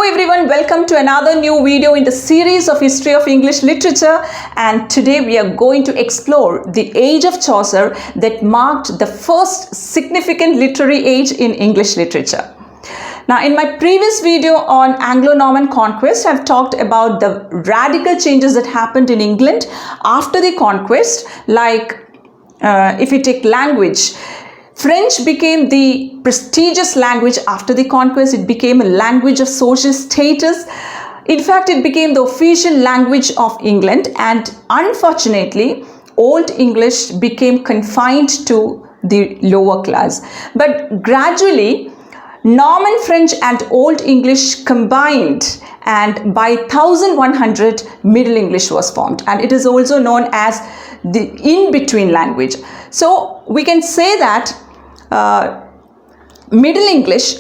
everyone, welcome to another new video in the series of History of English Literature, and today we are going to explore the Age of Chaucer that marked the first significant literary age in English literature. Now, in my previous video on Anglo Norman conquest, I've talked about the radical changes that happened in England after the conquest, like if we take language. French became the prestigious language after the conquest. It became a language of social status. In fact, it became the official language of England, and unfortunately, Old English became confined to the lower class. But gradually, Norman French and Old English combined, and by 1100, Middle English was formed, and it is also known as the in-between language. So we can say that Middle English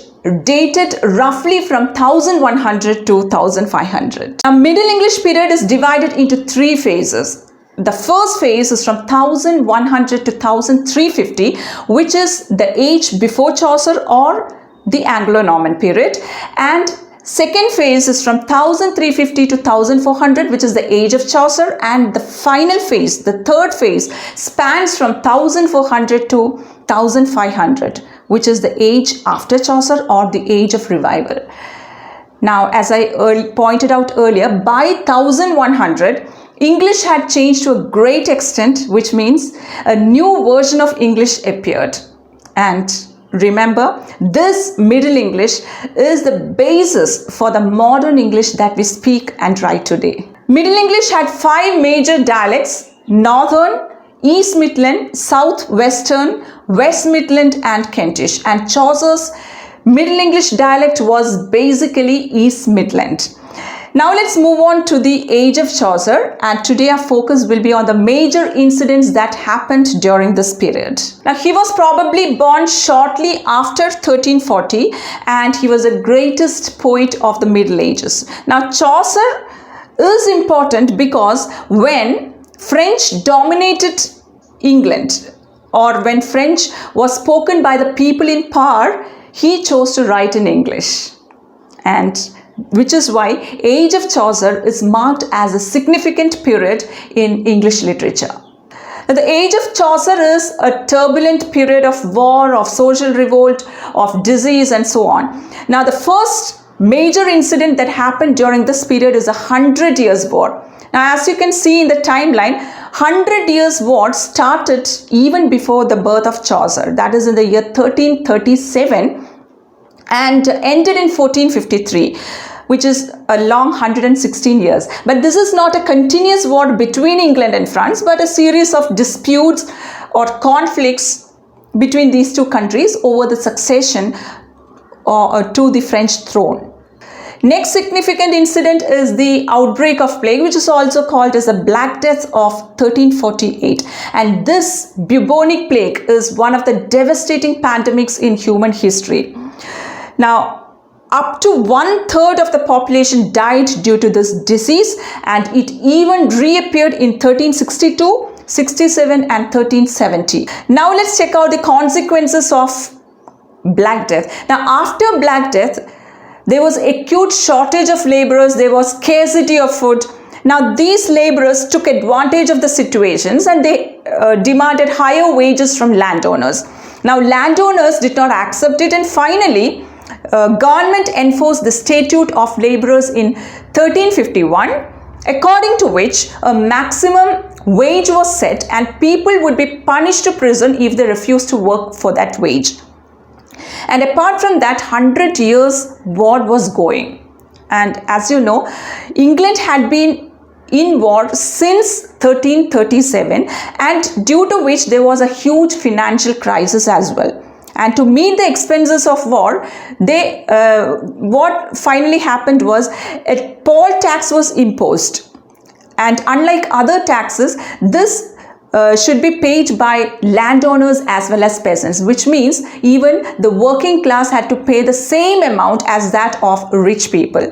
dated roughly from 1100 to 1500. Now, Middle English period is divided into three phases. The first phase is from 1100 to 1350, which is the age before Chaucer or the Anglo Norman period, and second phase is from 1350 to 1400, which is the age of Chaucer, and the final phase, the third phase, spans from 1400 to 1500, which is the age after Chaucer or the age of revival. Now, as I pointed out earlier, by 1100, English had changed to a great extent, which means a new version of English appeared. And remember, this Middle English is the basis for the modern English that we speak and write today. Middle English had five major dialects: Northern, East Midland, South Western, West Midland and Kentish. And Chaucer's Middle English dialect was basically East Midland. Now let's move on to the Age of Chaucer, and today our focus will be on the major incidents that happened during this period. Now, he was probably born shortly after 1340, and he was the greatest poet of the Middle Ages. Now, Chaucer is important because when French dominated England, or when French was spoken by the people in power, he chose to write in English, and which is why Age of Chaucer is marked as a significant period in English literature. Now, the Age of Chaucer is a turbulent period of war, of social revolt, of disease and so on. Now, the first major incident that happened during this period is the 100 Years' War. Now, as you can see in the timeline, 100 Years' War started even before the birth of Chaucer, that is in the year 1337, and ended in 1453, which is a long 116 years. But this is not a continuous war between England and France, but a series of disputes or conflicts between these two countries over the succession to the French throne. Next significant incident is the outbreak of plague, which is also called as the Black Death of 1348. And this bubonic plague is one of the devastating pandemics in human history. Now, up to 1/3 of the population died due to this disease, and it even reappeared in 1362, 67 and 1370. Now, let's check out the consequences of Black Death. Now, after Black Death, there was acute shortage of laborers, there was scarcity of food. Now, these laborers took advantage of the situations, and they demanded higher wages from landowners. Now, landowners did not accept it, and finally, government enforced the Statute of Laborers in 1351, according to which a maximum wage was set, and people would be punished to prison if they refused to work for that wage. And apart from that, 100 Years' War was going. And as you know, England had been in war since 1337, and due to which there was a huge financial crisis as well. And to meet the expenses of war, what finally happened was a poll tax was imposed. And unlike other taxes, this should be paid by landowners as well as peasants, which means even the working class had to pay the same amount as that of rich people.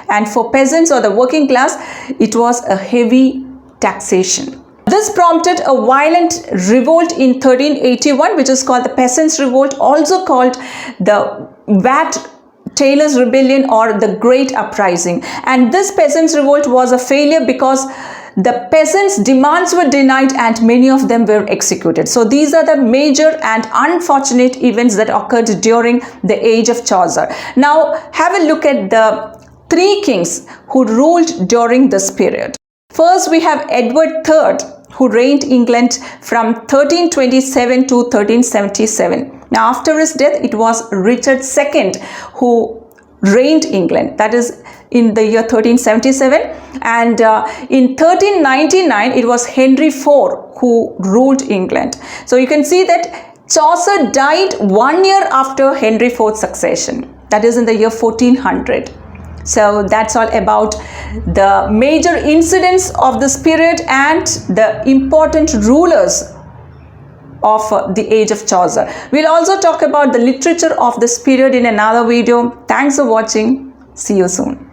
And for peasants or the working class, it was a heavy taxation. This prompted a violent revolt in 1381, which is called the Peasants Revolt, also called the VAT Taylor's Rebellion or the Great Uprising. And this Peasants Revolt was a failure because the peasants' demands were denied and many of them were executed. So these are the major and unfortunate events that occurred during the Age of Chaucer. Now have a look at the three kings who ruled during this period. First, we have Edward III, who reigned England from 1327 to 1377. Now after his death, it was Richard II who reigned England, that is in the year 1377, and in 1399 it was Henry IV who ruled England. So you can see that Chaucer died 1 year after Henry IV's succession, that is in the year 1400. So that's all about the major incidents of this period and the important rulers of the Age of Chaucer. We'll also talk about the literature of this period in another video. Thanks for watching. See you soon.